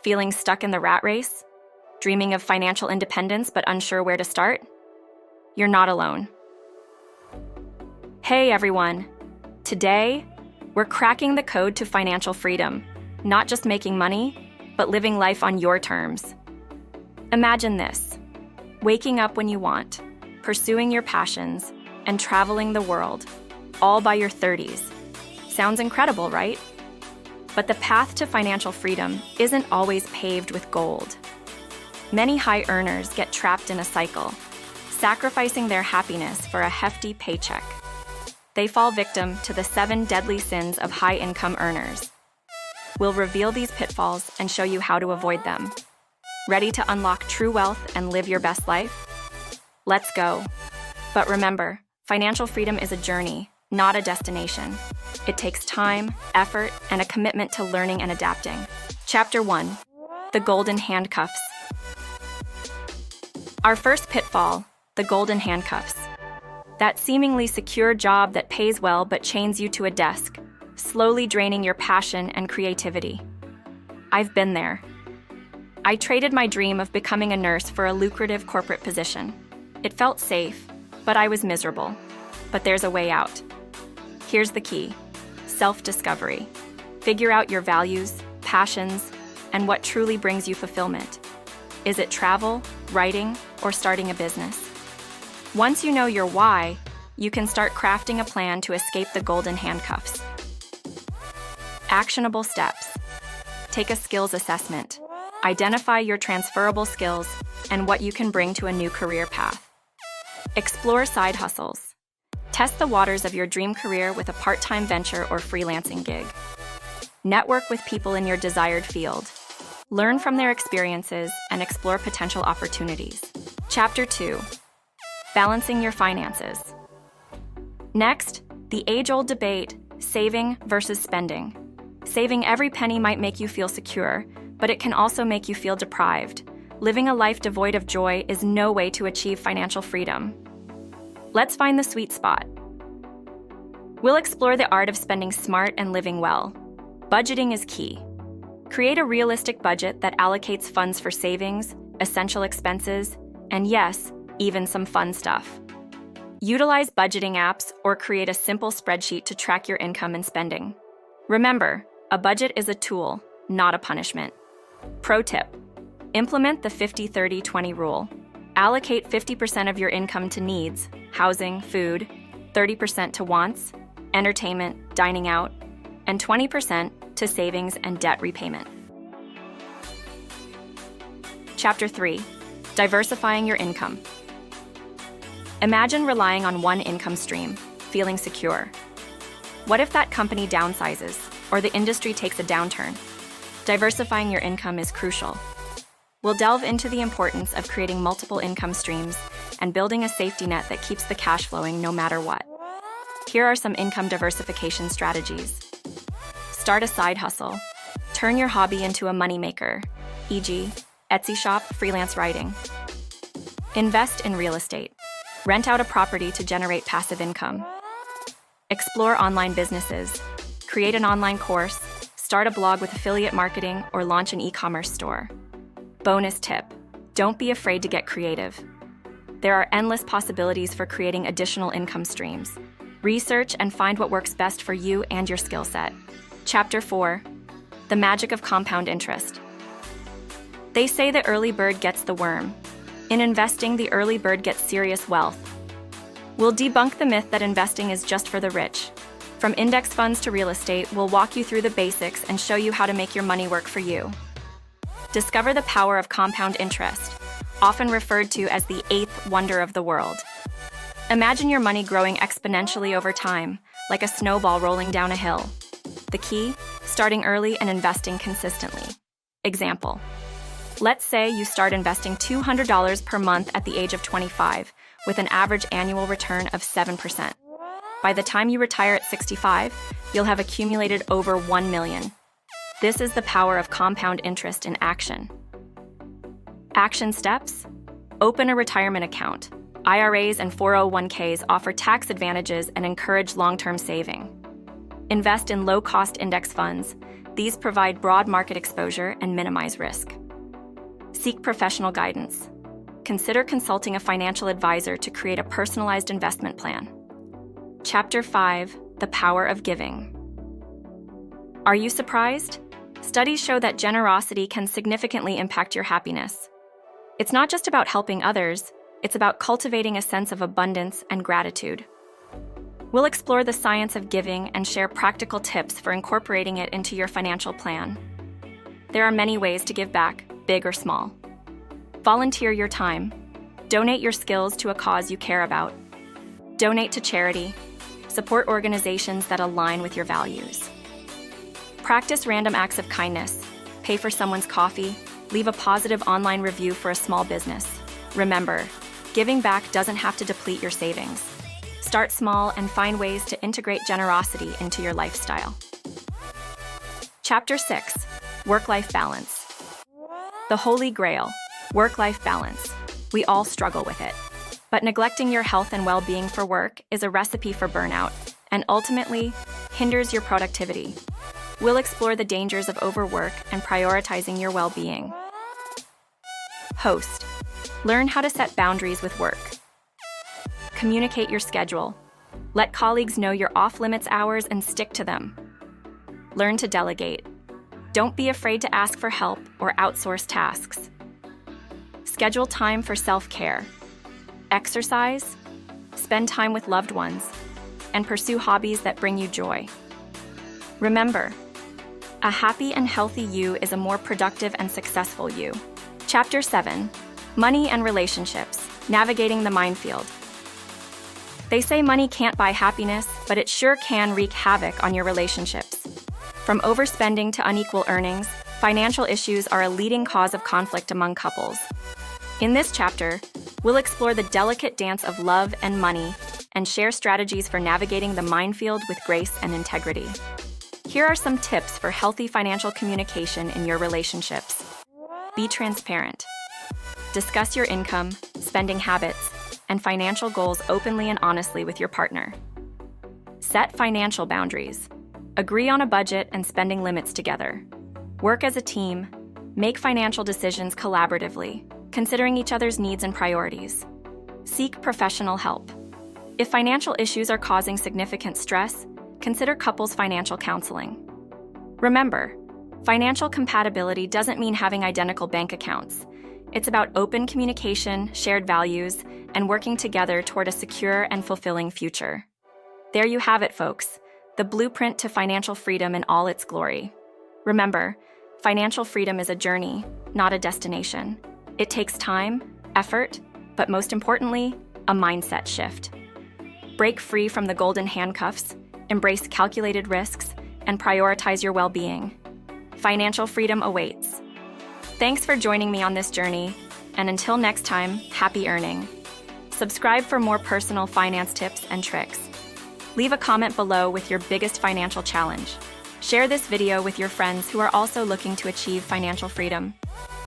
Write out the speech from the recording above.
Feeling stuck in the rat race? Dreaming of financial independence but unsure where to start? You're not alone. Hey everyone! Today, we're cracking the code to financial freedom, not just making money, but living life on your terms. Imagine this: waking up when you want, pursuing your passions, and traveling the world, all by your 30s. Sounds incredible, right? But the path to financial freedom isn't always paved with gold. Many high earners get trapped in a cycle, sacrificing their happiness for a hefty paycheck. They fall victim to the 7 deadly sins of high-income earners. We'll reveal these pitfalls and show you how to avoid them. Ready to unlock true wealth and live your best life? Let's go. But remember, financial freedom is a journey, not a destination. It takes time, effort, and a commitment to learning and adapting. Chapter 1: The Golden Handcuffs. Our first pitfall: the golden handcuffs. That seemingly secure job that pays well but chains you to a desk, slowly draining your passion and creativity. I've been there. I traded my dream of becoming a nurse for a lucrative corporate position. It felt safe, but I was miserable. But there's a way out. Here's the key: self-discovery. Figure out your values, passions, and what truly brings you fulfillment. Is it travel, writing, or starting a business? Once you know your why, you can start crafting a plan to escape the golden handcuffs. Actionable steps. Take a skills assessment. Identify your transferable skills and what you can bring to a new career path. Explore side hustles. Test the waters of your dream career with a part-time venture or freelancing gig. Network with people in your desired field. Learn from their experiences and explore potential opportunities. Chapter 2: Balancing your finances. Next, the age-old debate: saving versus spending. Saving every penny might make you feel secure, but it can also make you feel deprived. Living a life devoid of joy is no way to achieve financial freedom. Let's find the sweet spot. We'll explore the art of spending smart and living well. Budgeting is key. Create a realistic budget that allocates funds for savings, essential expenses, and yes, even some fun stuff. Utilize budgeting apps or create a simple spreadsheet to track your income and spending. Remember, a budget is a tool, not a punishment. Pro tip: implement the 50-30-20 rule. Allocate 50% of your income to needs, housing, food, 30% to wants, entertainment, dining out, and 20% to savings and debt repayment. Chapter 3: Diversifying your income. Imagine relying on one income stream, feeling secure. What if that company downsizes or the industry takes a downturn? Diversifying your income is crucial. We'll delve into the importance of creating multiple income streams and building a safety net that keeps the cash flowing no matter what. Here are some income diversification strategies. Start a side hustle. Turn your hobby into a moneymaker, e.g., Etsy shop, freelance writing. Invest in real estate. Rent out a property to generate passive income. Explore online businesses. Create an online course, start a blog with affiliate marketing, or launch an e-commerce store. Bonus tip: don't be afraid to get creative. There are endless possibilities for creating additional income streams. Research and find what works best for you and your skill set. Chapter 4: The Magic of Compound Interest. They say the early bird gets the worm. In investing, the early bird gets serious wealth. We'll debunk the myth that investing is just for the rich. From index funds to real estate, we'll walk you through the basics and show you how to make your money work for you. Discover the power of compound interest, often referred to as the 8th wonder of the world. Imagine your money growing exponentially over time, like a snowball rolling down a hill. The key? Starting early and investing consistently. Example: let's say you start investing $200 per month at the age of 25, with an average annual return of 7%. By the time you retire at 65, you'll have accumulated over $1 million. This is the power of compound interest in action. Action steps: open a retirement account. IRAs and 401ks offer tax advantages and encourage long-term saving. Invest in low-cost index funds. These provide broad market exposure and minimize risk. Seek professional guidance. Consider consulting a financial advisor to create a personalized investment plan. Chapter 5: The Power of Giving. Are you surprised? Studies show that generosity can significantly impact your happiness. It's not just about helping others, it's about cultivating a sense of abundance and gratitude. We'll explore the science of giving and share practical tips for incorporating it into your financial plan. There are many ways to give back, big or small. Volunteer your time. Donate your skills to a cause you care about. Donate to charity. Support organizations that align with your values. Practice random acts of kindness. Pay for someone's coffee. Leave a positive online review for a small business. Remember, giving back doesn't have to deplete your savings. Start small and find ways to integrate generosity into your lifestyle. Chapter 6: Work-Life Balance. The Holy Grail, work-life balance. We all struggle with it. But neglecting your health and well-being for work is a recipe for burnout and ultimately hinders your productivity. We'll explore the dangers of overwork and prioritizing your well-being. Host. Learn how to set boundaries with work. Communicate your schedule. Let colleagues know your off-limits hours and stick to them. Learn to delegate. Don't be afraid to ask for help or outsource tasks. Schedule time for self-care. Exercise, spend time with loved ones, and pursue hobbies that bring you joy. Remember, a happy and healthy you is a more productive and successful you. Chapter 7: Money and Relationships, Navigating the Minefield. They say money can't buy happiness, but it sure can wreak havoc on your relationships. From overspending to unequal earnings, financial issues are a leading cause of conflict among couples. In this chapter, we'll explore the delicate dance of love and money and share strategies for navigating the minefield with grace and integrity. Here are some tips for healthy financial communication in your relationships. Be transparent. Discuss your income, spending habits, and financial goals openly and honestly with your partner. Set financial boundaries. Agree on a budget and spending limits together. Work as a team. Make financial decisions collaboratively, considering each other's needs and priorities. Seek professional help. If financial issues are causing significant stress, consider couples financial counseling. Remember, financial compatibility doesn't mean having identical bank accounts. It's about open communication, shared values, and working together toward a secure and fulfilling future. There you have it, folks, the blueprint to financial freedom in all its glory. Remember, financial freedom is a journey, not a destination. It takes time, effort, but most importantly, a mindset shift. Break free from the golden handcuffs, embrace calculated risks, and prioritize your well-being. Financial freedom awaits. Thanks for joining me on this journey, and until next time, happy earning. Subscribe for more personal finance tips and tricks. Leave a comment below with your biggest financial challenge. Share this video with your friends who are also looking to achieve financial freedom.